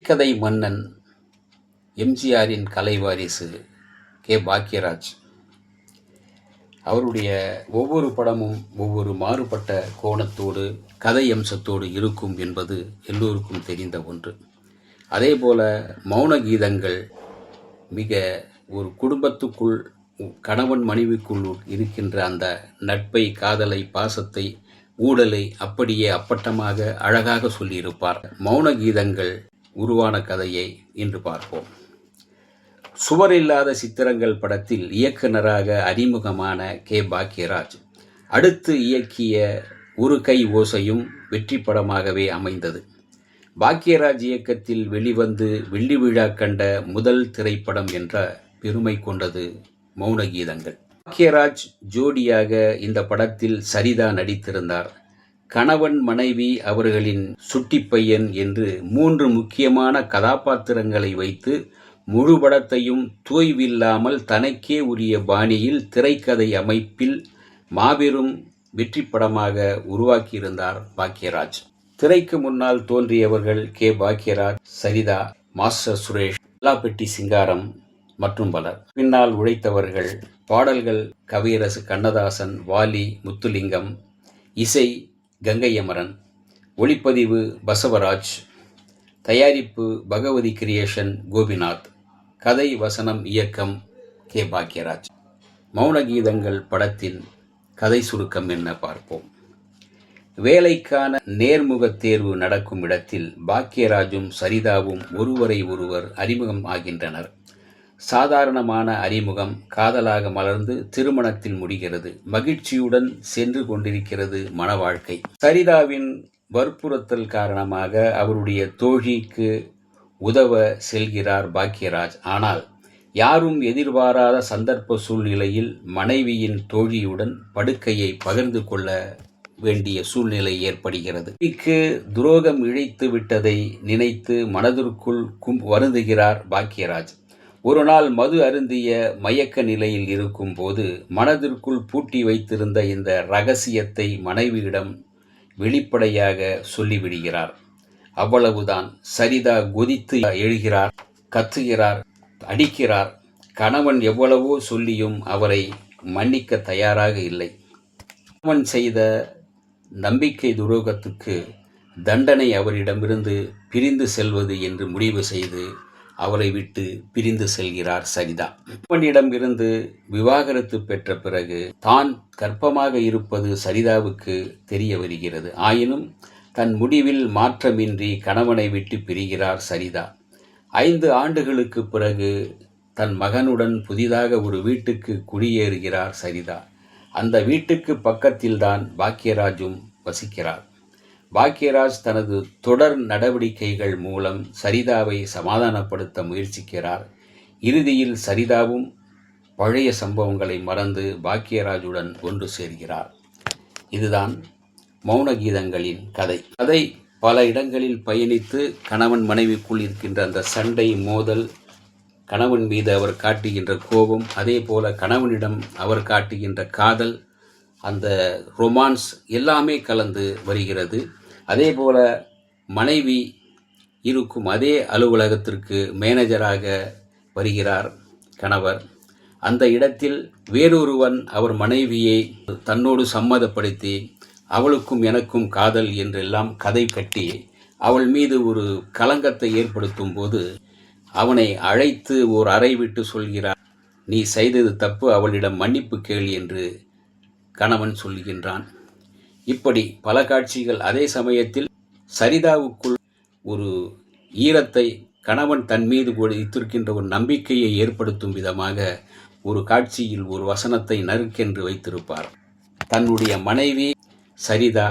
கதை மன்னன் எம்ஜிஆரின் கலைவாரிசு பாக்யராஜ். அவருடைய ஒவ்வொரு படமும் ஒவ்வொரு மாறுபட்ட கோணத்தோடு கதை அம்சத்தோடு இருக்கும் என்பது எல்லோருக்கும் தெரிந்த ஒன்று. அதே போல மௌன கீதங்கள் மிக ஒரு குடும்பத்துக்குள் கணவன் மனைவிக்குள் இருக்கின்ற அந்த நட்பை, காதலை, பாசத்தை, ஊடலை அப்படியே அப்பட்டமாக அழகாக சொல்லியிருப்பார். மௌன கீதங்கள் உருவான கதையை இன்று பார்ப்போம். சுவர் இல்லாத சித்திரங்கள் படத்தில் இயக்குனராக அறிமுகமான பாக்யராஜ் அடுத்து இயக்கிய ஒரு கை ஓசையும் வெற்றி படமாகவே அமைந்தது. பாக்யராஜ் இயக்கத்தில் வெளிவந்து வெள்ளி விழா கண்ட முதல் திரைப்படம் என்ற பெருமை கொண்டது மௌன கீதங்கள். பாக்யராஜ் ஜோடியாக இந்த படத்தில் சரிதா நடித்திருந்தார். கணவன், மனைவி, அவர்களின் சுட்டி பையன் என்று 3 முக்கியமான கதாபாத்திரங்களை வைத்து முழு படத்தையும் தோய்வில்லாமல் தனக்கே உரிய பாணியில் திரைக்கதை அமைப்பில் மாபெரும் வெற்றி படமாக உருவாக்கியிருந்தார் பாக்யராஜ். திரைக்கு முன்னால் தோன்றியவர்கள் பாக்யராஜ், சரிதா, மாஸ்டர் சுரேஷ், பெட்டி சிங்காரம் மற்றும் பலர். பின்னால் உழைத்தவர்கள் பாடல்கள் கவியரசு கண்ணதாசன், வாலி, முத்துலிங்கம், இசை கங்கை அமரன், ஒளிப்பதிவு பசவராஜ், தயாரிப்பு பகவதி கிரியேஷன் கோபிநாத், கதை வசனம் இயக்கம் பாக்யராஜ். மௌன கீதங்கள் படத்தின் கதை சுருக்கம் என்ன பார்ப்போம். வேலைக்கான நேர்முக தேர்வு நடக்கும் இடத்தில் பாக்யராஜும் சரிதாவும் ஒருவரை ஒருவர் அறிமுகம் ஆகின்றனர். சாதாரணமான அறிமுகம் காதலாக மலர்ந்து திருமணத்தில் முடிகிறது. மகிழ்ச்சியுடன் சென்று கொண்டிருக்கிறது மன வாழ்க்கை. சரிதாவின் வற்புறுத்தல் காரணமாக அவருடைய தோழிக்கு உதவ செல்கிறார் பாக்யராஜ். ஆனால் யாரும் எதிர்பாராத சந்தர்ப்ப சூழ்நிலையில் மனைவியின் தோழியுடன் படுக்கையை பகிர்ந்து கொள்ள வேண்டிய சூழ்நிலை ஏற்படுகிறது. துரோகம் இழைத்து விட்டதை நினைத்து மனதிற்குள் வருந்துகிறார் பாக்யராஜ். ஒரு நாள் மது அருந்திய மயக்க நிலையில் இருக்கும் போது மனதிற்குள் பூட்டி வைத்திருந்த இந்த ரகசியத்தை மனைவியிடம் வெளிப்படையாக சொல்லிவிடுகிறார். அவ்வளவுதான். சரிதா கொதித்து எழுகிறார், கத்துகிறார், அடிக்கிறார். கணவன் எவ்வளவோ சொல்லியும் அவரை மன்னிக்க தயாராக இல்லை. கணவன் செய்த நம்பிக்கை துரோகத்துக்கு தண்டனை அவரிடமிருந்து பிரிந்து செல்வது என்று முடிவு செய்து அவரை விட்டு பிரிந்து செல்கிறார் சரிதா. கணவனிடம் இருந்து விவாகரத்து பெற்ற பிறகு தான் கர்ப்பமாக இருப்பது சரிதாவுக்கு தெரிய வருகிறது. ஆயினும் தன் முடிவில் மாற்றமின்றி கணவனை விட்டு பிரிகிறார் சரிதா. 5 ஆண்டுகளுக்கு பிறகு தன் மகனுடன் புதிதாக ஒரு வீட்டுக்கு குடியேறுகிறார் சரிதா. அந்த வீட்டுக்கு பக்கத்தில்தான் பாக்யராஜும் வசிக்கிறார். பாக்யராஜ் தனது தொடர் நடவடிக்கைகள் மூலம் சரிதாவை சமாதானப்படுத்த முயற்சிக்கிறார். இறுதியில் சரிதாவும் பழைய சம்பவங்களை மறந்து பாக்யராஜுடன் ஒன்று சேர்கிறார். இதுதான் மௌன கீதங்களின் கதை. கதை பல இடங்களில் பயணித்து கணவன் மனைவிக்குள் இருக்கின்ற அந்த சண்டை, மோதல், கணவன் மீது அவர் காட்டுகின்ற கோபம், அதே போல கணவனிடம் அவர் காட்டுகின்ற காதல், அந்த ரொமான்ஸ் எல்லாமே கலந்து வருகிறது. அதே போல மனைவி இருக்கும் அதே அலுவலகத்திற்கு மேனேஜராக வருகிறார் கணவர். அந்த இடத்தில் வேறொருவன் அவர் மனைவியை தன்னோடு சம்மதப்படுத்தி அவளுக்கும் எனக்கும் காதல் என்றெல்லாம் கதை கட்டி அவள் மீது ஒரு களங்கத்தை ஏற்படுத்தும் போது அவனை அழைத்து ஒரு அறை விட்டு சொல்கிறார், நீ செய்தது தப்பு, அவளிடம் மன்னிப்பு கேள் என்று கணவன் சொல்கின்றான். இப்படி பல காட்சிகள். அதே சமயத்தில் சரிதாவுக்குள் ஒரு ஈரத்தை கணவன் தன் மீது வைத்திருக்கின்ற ஒரு நம்பிக்கையை ஏற்படுத்தும் விதமாக ஒரு காட்சியில் ஒரு வசனத்தை நறுக்கென்று வைத்திருப்பார். தன்னுடைய மனைவி சரிதா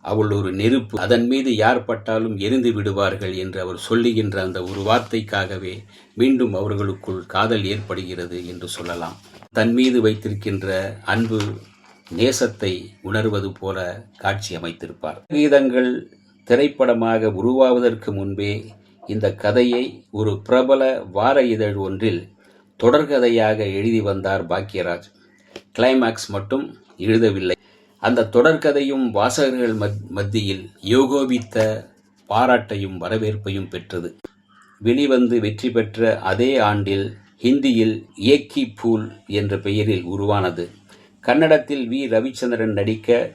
அவள் ஒரு நெருப்பு, அதன் மீது யார் பட்டாலும் எரிந்து விடுவார்கள் என்று அவர் சொல்லுகின்ற அந்த ஒரு வார்த்தைக்காகவே மீண்டும் அவர்களுக்குள் காதல் ஏற்படுகிறது என்று சொல்லலாம். தன் மீது வைத்திருக்கின்ற அன்பு, நேசத்தை உணர்வது போல காட்சி அமைத்திருப்பார். கீதங்கள் திரைப்படமாக உருவாவதற்கு முன்பே இந்த கதையை ஒரு பிரபல வார இதழ் ஒன்றில் தொடர்கதையாக எழுதி வந்தார் பாக்யராஜ். கிளைமாக்ஸ் மட்டும் எழுதவில்லை. அந்த தொடர்கதையும் வாசகர்கள் மத்தியில் யோகோபித்த பாராட்டையும் வரவேற்பையும் பெற்றது. வெளிவந்து வெற்றி பெற்ற அதே ஆண்டில் ஹிந்தியில் ஏக் கி பூல் என்ற பெயரில் உருவானது. கன்னடத்தில் வி. ரவிச்சந்திரன் நடிக்க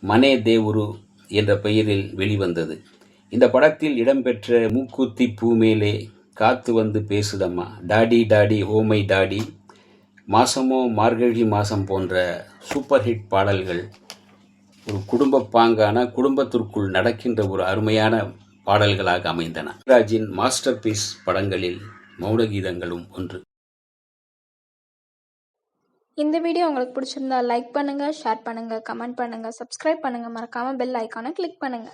மனே தேவுரு என்ற பெயரில் வெளிவந்தது. இந்த படத்தில் இடம்பெற்ற மூக்குத்தி பூ மேலே, காத்து வந்து பேசுதம்மா, daddy daddy oh my daddy, மாசமோ மார்கழி மாசம் போன்ற சூப்பர் ஹிட் பாடல்கள் ஒரு குடும்பப்பாங்கான, குடும்பத்திற்குள் நடக்கின்ற ஒரு அருமையான பாடல்களாக அமைந்தன. ராஜின் மாஸ்டர் பீஸ் படங்களில் மௌனகீதங்களும் ஒன்று. இந்த வீடியோ உங்களுக்கு பிடிச்சிருந்தா லைக் பண்ணுங்க, ஷேர் பண்ணுங்க, கமெண்ட் பண்ணுங்க, சப்ஸ்கிரைப் பண்ணுங்க, மறக்காம பெல் ஐகானை கிளிக் பண்ணுங்க.